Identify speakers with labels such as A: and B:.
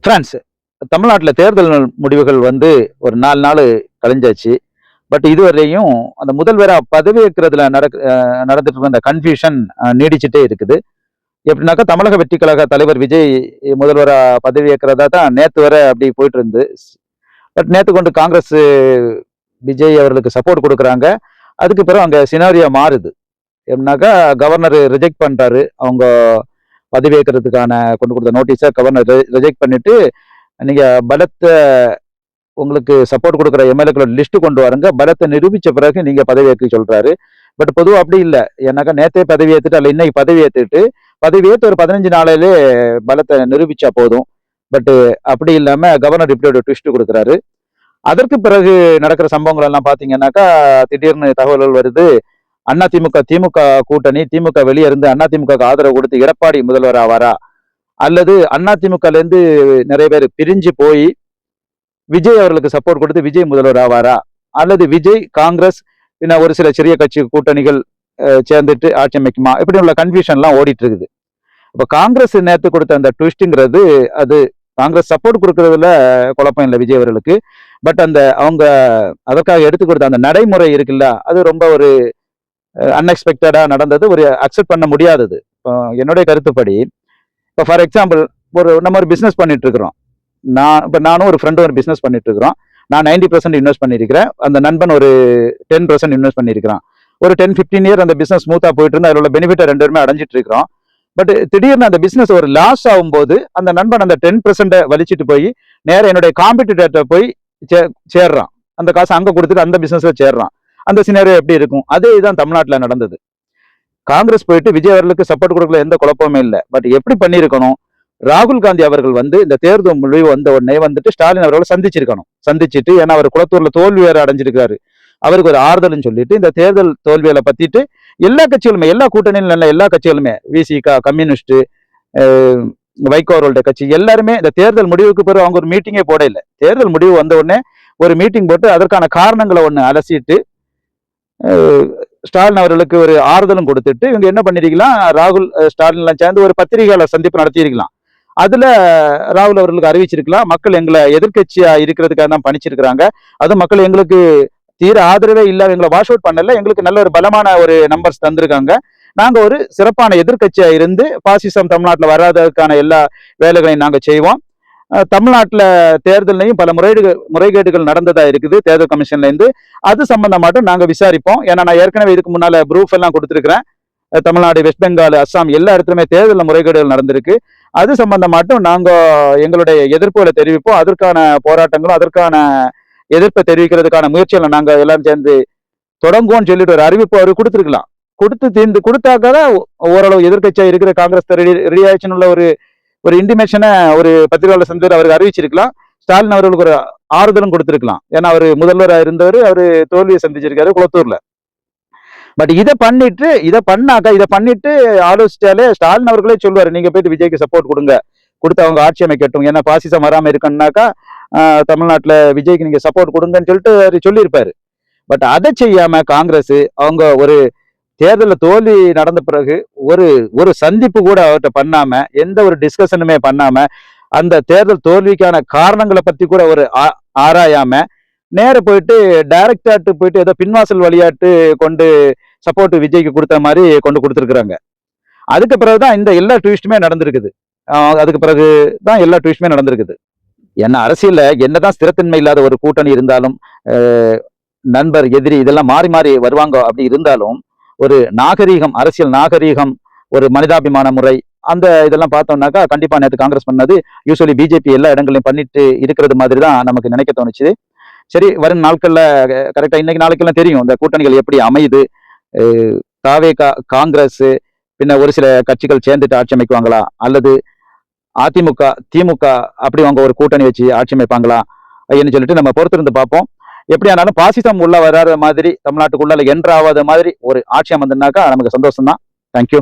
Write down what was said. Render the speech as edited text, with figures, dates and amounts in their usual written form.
A: France தமிழ்நாட்டில் தேர்தல் முடிவுகள் வந்து ஒரு 4 நாள் கழிஞ்சாச்சு. பட் இதுவரையும் அந்த முதல்வராக பதவியேற்கிறதுல நடந்துட்டு இருக்க அந்த கன்ஃபியூஷன் நீடிச்சுட்டே இருக்குது. எப்படின்னாக்கா தமிழக வெற்றி கழக தலைவர் விஜய் முதல்வராக பதவியேற்கிறதா தான் நேற்று வரை அப்படி போயிட்டு இருந்து. பட் நேற்று கொண்டு காங்கிரஸ் விஜய் அவர்களுக்கு சப்போர்ட் கொடுக்குறாங்க. அதுக்கு பிறகு அங்கே சினாரியா மாறுது. எப்படின்னாக்கா கவர்னர் ரிஜெக்ட் பண்ணுறாரு. அவங்க பதவியேற்கிறதுக்கான கொண்டு கொடுத்த நோட்டீஸை கவர்னர் ரிஜெக்ட் பண்ணிட்டு, நீங்கள் பலத்தை உங்களுக்கு சப்போர்ட் கொடுக்குற எம்எல்ஏக்களோட லிஸ்ட்டு கொண்டு வாருங்க, பலத்தை நிரூபித்த பிறகு நீங்கள் பதவியேற்க சொல்கிறாரு. பட் பொதுவாக அப்படி இல்லை. ஏன்னாக்கா நேற்றே பதவி ஏற்றுட்டு அல்ல இன்னைக்கு பதவி ஏற்றுட்டு பதவியேற்று ஒரு 15 நாளிலே பலத்தை நிரூபிச்சா போதும். பட் அப்படி இல்லாமல் கவர்னர் இப்படி ஒரு ட்விஸ்ட் கொடுக்குறாரு. அதற்கு பிறகு நடக்கிற சம்பவங்கள் எல்லாம் பார்த்தீங்கன்னாக்கா திடீர்னு தகவல்கள் வருது. அதிமுக திமுக கூட்டணி, திமுக வெளியே இருந்து அதிமுக ஆதரவு கொடுத்து எடப்பாடி முதல்வர் ஆவாரா, அல்லது அதிமுகலேருந்து நிறைய பேர் பிரிஞ்சு போய் விஜய் அவர்களுக்கு சப்போர்ட் கொடுத்து விஜய் முதல்வர் ஆவாரா, அல்லது விஜய் காங்கிரஸ் பின்ன ஒரு சில சிறிய கட்சி கூட்டணிகள் சேர்ந்துட்டு ஆட்சி அமைக்குமா, இப்படி உள்ள கன்ஃபியூஷன்லாம் ஓடிட்டு இருக்குது. இப்போ காங்கிரஸ் நேற்று கொடுத்த அந்த ட்விஸ்ட்டுங்கிறது, அது காங்கிரஸ் சப்போர்ட் கொடுக்கறதுல குழப்பம் இல்லை விஜய் அவர்களுக்கு. பட் அந்த அவங்க அதற்காக எடுத்து கொடுத்த அந்த நடைமுறை இருக்குல்ல, அது ரொம்ப ஒரு அன்எக்ஸ்பெக்டடா நடந்தது, ஒரு அக்செப்ட் பண்ண முடியாதது. இப்போ என்னுடைய கருத்துப்படி, இப்போ ஃபார் எக்ஸாம்பிள் நம்ம ஒரு பிஸ்னஸ் பண்ணிட்டு இருக்கிறோம். நானும் ஒரு ஃப்ரெண்டும் ஒரு பிஸ்னஸ் பண்ணிட்டு இருக்கிறோம். நான் 90% இன்வெஸ்ட் பண்ணியிருக்கிறேன், அந்த நண்பன் ஒரு 10% இன்வெஸ்ட் பண்ணியிருக்கிறான். ஒரு 10-15 இயர் அந்த பிஸ்னஸ் ஸ்மூத்தாக போயிட்டு இருந்து அதில் உள்ள பெனிஃபிட்டை 2 பேருமே அடைஞ்சிட்டு இருக்கிறோம். பட் திடீர்னு அந்த பிஸ்னஸ் ஒரு லாஸ் ஆகும்போது அந்த நண்பன் அந்த 10% வலிச்சிட்டு போய் நேரம் என்னுடைய காம்படிட்டர்கிட்ட போய் சேர்றான். அந்த காசை அங்கே கொடுத்துட்டு அந்த பிஸ்னஸ்ல சேர்றான். அந்த சினாரியோ எப்படி இருக்கும்? அதே இதுதான் தமிழ்நாட்டில் நடந்தது. காங்கிரஸ் போயிட்டு விஜய் அவர்களுக்கு சப்போர்ட் கொடுக்கல, எந்த குழப்பமே இல்லை. பட் எப்படி பண்ணியிருக்கணும், ராகுல் காந்தி அவர்கள் வந்து இந்த தேர்தல் முடிவு வந்த உடனே வந்துட்டு ஸ்டாலின் அவர்களை சந்திச்சுட்டு, ஏன்னா அவர் குளத்தூர்ல தோல்வி வேற அடைஞ்சிருக்காரு, அவருக்கு ஒரு ஆறுதல்னு சொல்லிட்டு இந்த தேர்தல் தோல்வியில பத்திட்டு எல்லா கட்சிகளுமே, எல்லா கூட்டணியில் நல்ல எல்லா கட்சிகளுமே, விசிகா, கம்யூனிஸ்ட், வைகோ அவர்களுடைய கட்சி எல்லாருமே இந்த தேர்தல் முடிவுக்கு பிறகு அவங்க ஒரு மீட்டிங்கே போட இல்லை. தேர்தல் முடிவு வந்த உடனே ஒரு மீட்டிங் போட்டு அதற்கான காரணங்களை ஒன்று அலசிட்டு ஸ்டாலின் அவர்களுக்கு ஒரு ஆறுதலும் கொடுத்துட்டு இவங்க என்ன பண்ணிருக்கலாம், ராகுல் ஸ்டாலின்லாம் சேர்ந்து ஒரு பத்திரிகையாளர் சந்திப்பு நடத்தியிருக்கலாம். அதுல ராகுல் அவர்களுக்கு அறிவிச்சிருக்கலாம், மக்கள் எங்களை எதிர்கட்சியா இருக்கிறதுக்காக தான் பணிச்சிருக்கிறாங்க, அது மக்கள் எங்களுக்கு தீர ஆதரவே இல்லை, எங்களை வாஷ் அவுட் பண்ணல, எங்களுக்கு நல்ல ஒரு பலமான ஒரு நம்பர்ஸ் தந்திருக்காங்க, நாங்க ஒரு சிறப்பான எதிர்கட்சியா இருந்து பாசிசம் தமிழ்நாட்டில் வராததுக்கான எல்லா வேலைகளையும் நாங்க செய்வோம். தமிழ்நாட்டில் தேர்தலையும் பல முறைகேடுகள் நடந்ததா இருக்குது தேர்தல் கமிஷன்ல இருந்து, அது சம்பந்தமாட்டும் நாங்க விசாரிப்போம். ஏன்னா நான் ஏற்கனவே இதுக்கு முன்னால ப்ரூஃப் எல்லாம் கொடுத்துருக்கிறேன். தமிழ்நாடு, வெஸ்ட் பெங்கால், அஸ்ஸாம் எல்லா இடத்துலையுமே தேர்தலில் முறைகேடுகள் நடந்திருக்கு. அது சம்பந்தமாட்டும் நாங்க எங்களுடைய எதிர்ப்புகளை தெரிவிப்போம். அதற்கான போராட்டங்களும் அதற்கான எதிர்ப்பை தெரிவிக்கிறதுக்கான முயற்சிகளை நாங்க எல்லாரும் சேர்ந்து தொடங்குவோம்னு சொல்லிட்டு ஒரு அறிவிப்பு அவர் கொடுத்துருக்கலாம். கொடுத்தாக்கதான் ஓரளவு எதிர்கட்சியா இருக்கிற காங்கிரஸ் ரெடி ஆயிடுச்சுன்னு உள்ள ஒரு இன்டிமேஷனை ஒரு பத்திரிகையாளர் சந்தித்து அவருக்கு அறிவிச்சிருக்கலாம். ஸ்டாலின் அவர்களுக்கு ஒரு ஆறுதலும் கொடுத்திருக்கலாம். ஏன்னா அவர் முதல்வராக இருந்தவர், அவர் தோல்வியை சந்திச்சிருக்காரு குளத்தூர்ல. பட் இதை பண்ணிட்டு ஆலோசிச்சாலே ஸ்டாலின் அவர்களே சொல்லுவாரு, நீங்க போயிட்டு விஜய்க்கு சப்போர்ட் கொடுத்து அவங்க ஆட்சி அமைக்கட்டும், ஏன்னா பாசிசம் வராம இருக்குன்னாக்கா தமிழ்நாட்டில் விஜய்க்கு நீங்க சப்போர்ட் கொடுங்கன்னு சொல்லிட்டு அவர் சொல்லியிருப்பாரு. பட் அதை செய்யாம காங்கிரஸ் அவங்க ஒரு தேர்தலில் தோல்வி நடந்த பிறகு ஒரு சந்திப்பு கூட அவர்கிட்ட பண்ணாம, எந்த ஒரு டிஸ்கஷனுமே பண்ணாம, அந்த தேர்தல் தோல்விக்கான காரணங்களை பத்தி கூட ஒரு ஆராயாம நேர போயிட்டு டைரக்டாட்டு போயிட்டு ஏதோ பின்வாசல் வழியாட்டு கொண்டு சப்போர்ட் விஜய்க்கு கொடுத்த மாதிரி கொண்டு கொடுத்துருக்குறாங்க. அதுக்கு பிறகுதான் இந்த எல்லா ட்விஸ்ட்டுமே நடந்திருக்குது. ஏன்னா அரசியல்ல என்னதான் ஸ்திரத்தன்மை இல்லாத ஒரு கூட்டணி இருந்தாலும், நண்பர் எதிரி இதெல்லாம் மாறி மாறி வருவாங்க. அப்படி இருந்தாலும் ஒரு நாகரீகம், அரசியல் நாகரீகம், ஒரு மனிதாபிமான முறை, அந்த இதெல்லாம் பார்த்தோம்னாக்கா கண்டிப்பா நேற்று காங்கிரஸ் பண்ணது யூஸ்வலி பிஜேபி எல்லா இடங்களையும் பண்ணிட்டு இருக்கிறது மாதிரி தான் நமக்கு நினைக்க தோணுச்சு. சரி, வரும் நாட்கள்ல கரெக்டா இன்னைக்கு நாளைக்கெல்லாம் தெரியும் இந்த கூட்டணிகள் எப்படி அமையுது. தாவேகா, காங்கிரஸ் பின்ன ஒரு சில கட்சிகள் சேர்ந்துட்டு ஆட்சி அமைக்குவாங்களா, அல்லது அதிமுக திமுக அப்படி அவங்க ஒரு கூட்டணி வச்சு ஆட்சி அமைப்பாங்களா அப்படின்னு சொல்லிட்டு நம்ம பொறுத்திருந்து பார்ப்போம். எப்படியானாலும் பாசிசம் உள்ள வராத மாதிரி, தமிழ்நாட்டுக்குள்ள என்ட்ராவாத மாதிரி ஒரு ஆட்சி அமைந்துனாக்கா நமக்கு சந்தோஷம் தான். தேங்க்யூ.